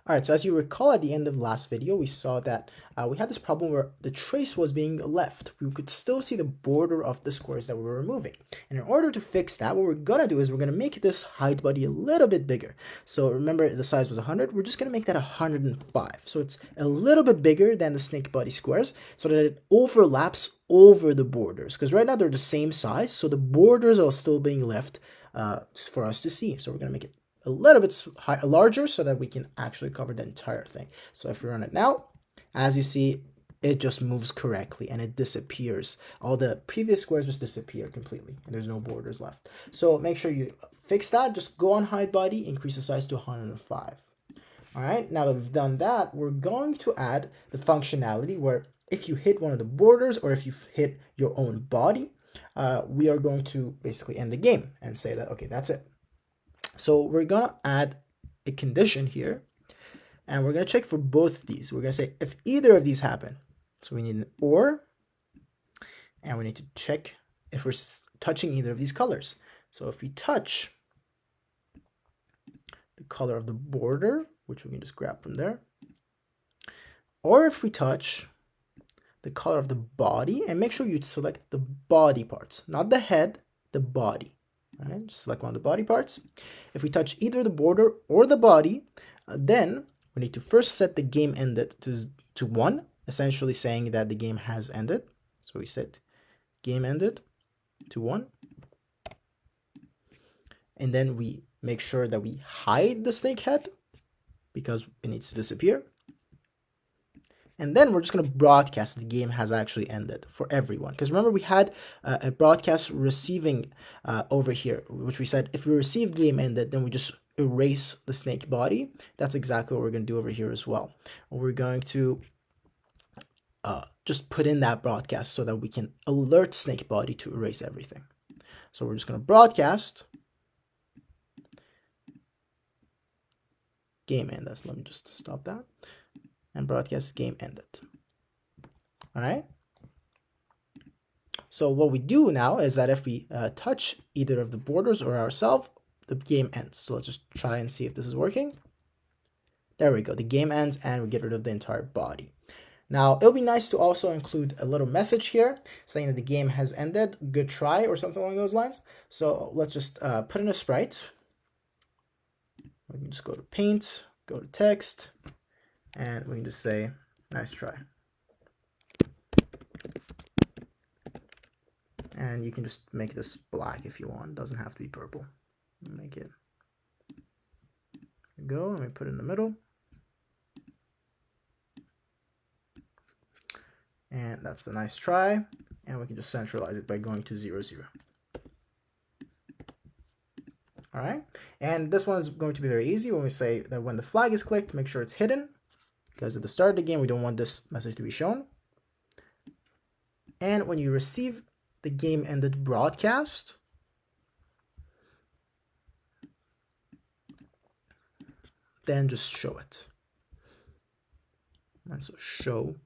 All right, so as you recall at the end of the last video, we saw that we had this problem where the trace was being left. We could still see the border of the squares that we were removing. And in order to fix that, what we're gonna do is we're gonna make this height body a little bit bigger. So remember the size was 100, we're just gonna make that 105. So it's a little bit bigger than the snake body squares so that it overlaps over the borders. Because right now they're the same size, so the borders are still being left for us to see. So we're gonna make it a little bit larger so that we can actually cover the entire thing. So if we run it now, as you see, it just moves correctly and it disappears. All the previous squares just disappear completely and there's no borders left. So make sure you fix that. Just go on height body, increase the size to 105. All right, now that we've done that, we're going to add the functionality where if you hit one of the borders or if you hit your own body, we are going to basically end the game and say that, okay, that's it. So we're gonna add a condition here and we're gonna check for both of these. We're gonna say if either of these happen. So we need an or, and we need to check if we're touching either of these colors. So if we touch the color of the border, which we can just grab from there, or if we touch the color of the body, and make sure you select the body parts, not the head, the body. All right, just select one of the body parts. If we touch either the border or the body, then we need to first set the game ended to 1, essentially saying that the game has ended. So we set game ended to 1. And then we make sure that we hide the snake head because it needs to disappear. And then we're just going to broadcast the game has actually ended for everyone. Because remember, we had a broadcast receiving over here, which we said if we receive game ended, then we just erase the snake body. That's exactly what we're going to do over here as well. We're going to just put in that broadcast so that we can alert snake body to erase everything. So we're just going to broadcast game ended. Let me just stop that. And broadcast game ended. All right. So what we do now is that if we touch either of the borders or ourselves, the game ends. So let's just try and see if this is working. There we go. The game ends and we get rid of the entire body. Now, it'll be nice to also include a little message here saying that the game has ended. Good try or something along those lines. So let's just put in a sprite. We can just go to paint, go to text, and we can just say, nice try. And you can just make this black if you want. It doesn't have to be purple. Make it. There we go. Let me put it in the middle. And that's the nice try. And we can just centralize it by going to 0, 0. All right. And this one is going to be very easy when we say that when the flag is clicked, make sure it's hidden. Because at the start of the game, we don't want this message to be shown. And when you receive the game ended broadcast, then just show it. And so show.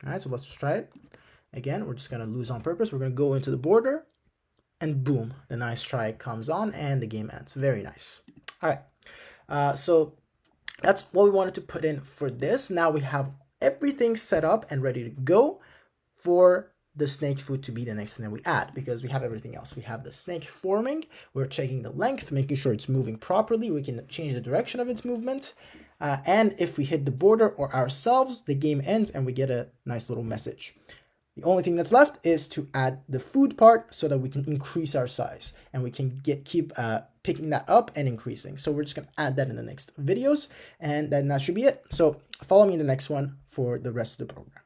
All right, so let's just try it. Again, we're just going to lose on purpose. We're going to go into the border and boom, the nice try comes on and the game ends. Very nice. All right, so that's what we wanted to put in for this. Now we have everything set up and ready to go for the snake foot to be the next thing that we add, because we have everything else. We have the snake forming. We're checking the length, making sure it's moving properly. We can change the direction of its movement. And if we hit the border or ourselves, the game ends and we get a nice little message. The only thing that's left is to add the food part so that we can increase our size and we can keep picking that up and increasing. So we're just going to add that in the next videos, and then that should be it. So follow me in the next one for the rest of the program.